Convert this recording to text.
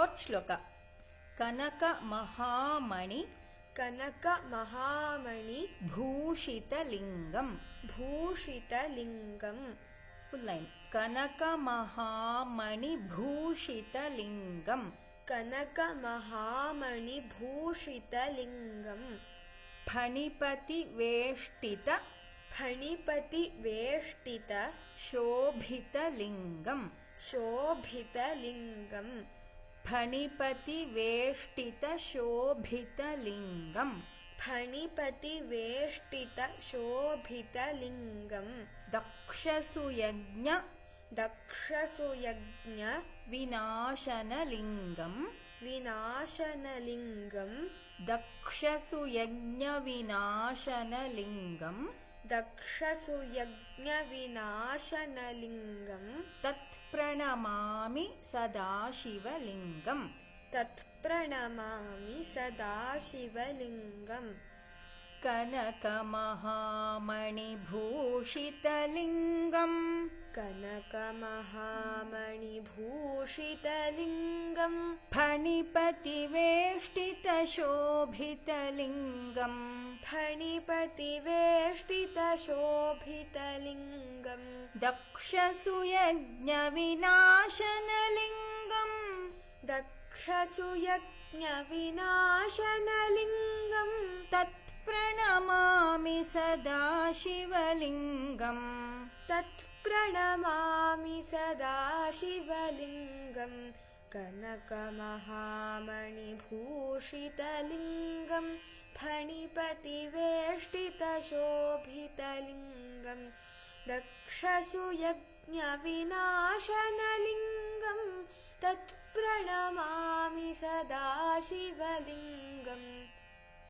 Fourth shloka. Kanaka Mahamani Bhushitalingam. Full line. Kanaka Mahamani Bhushitalingam. Phanipati Veshtita Shobhitalingam. Phanipati Veshtita Shobhitalingam. Dakshasuyagnya Vinashanalingam. Dakshasuyagnya Vinashanalingam. Tat pranamami Sadashivalingam. Kanaka Mahamani Bhushitalingam. Phanipati Veshtita Shobhitalingam. Dakshasuyagnya Vinashanalingam. Tat pranamami Sadashivalingam. Kanaka Mahamani Bhushitalingam. Phanipati Veshtita Shobhitalingam. Dakshasuyagnya Vinashanalingam. Tat pranamami Sadashivalingam.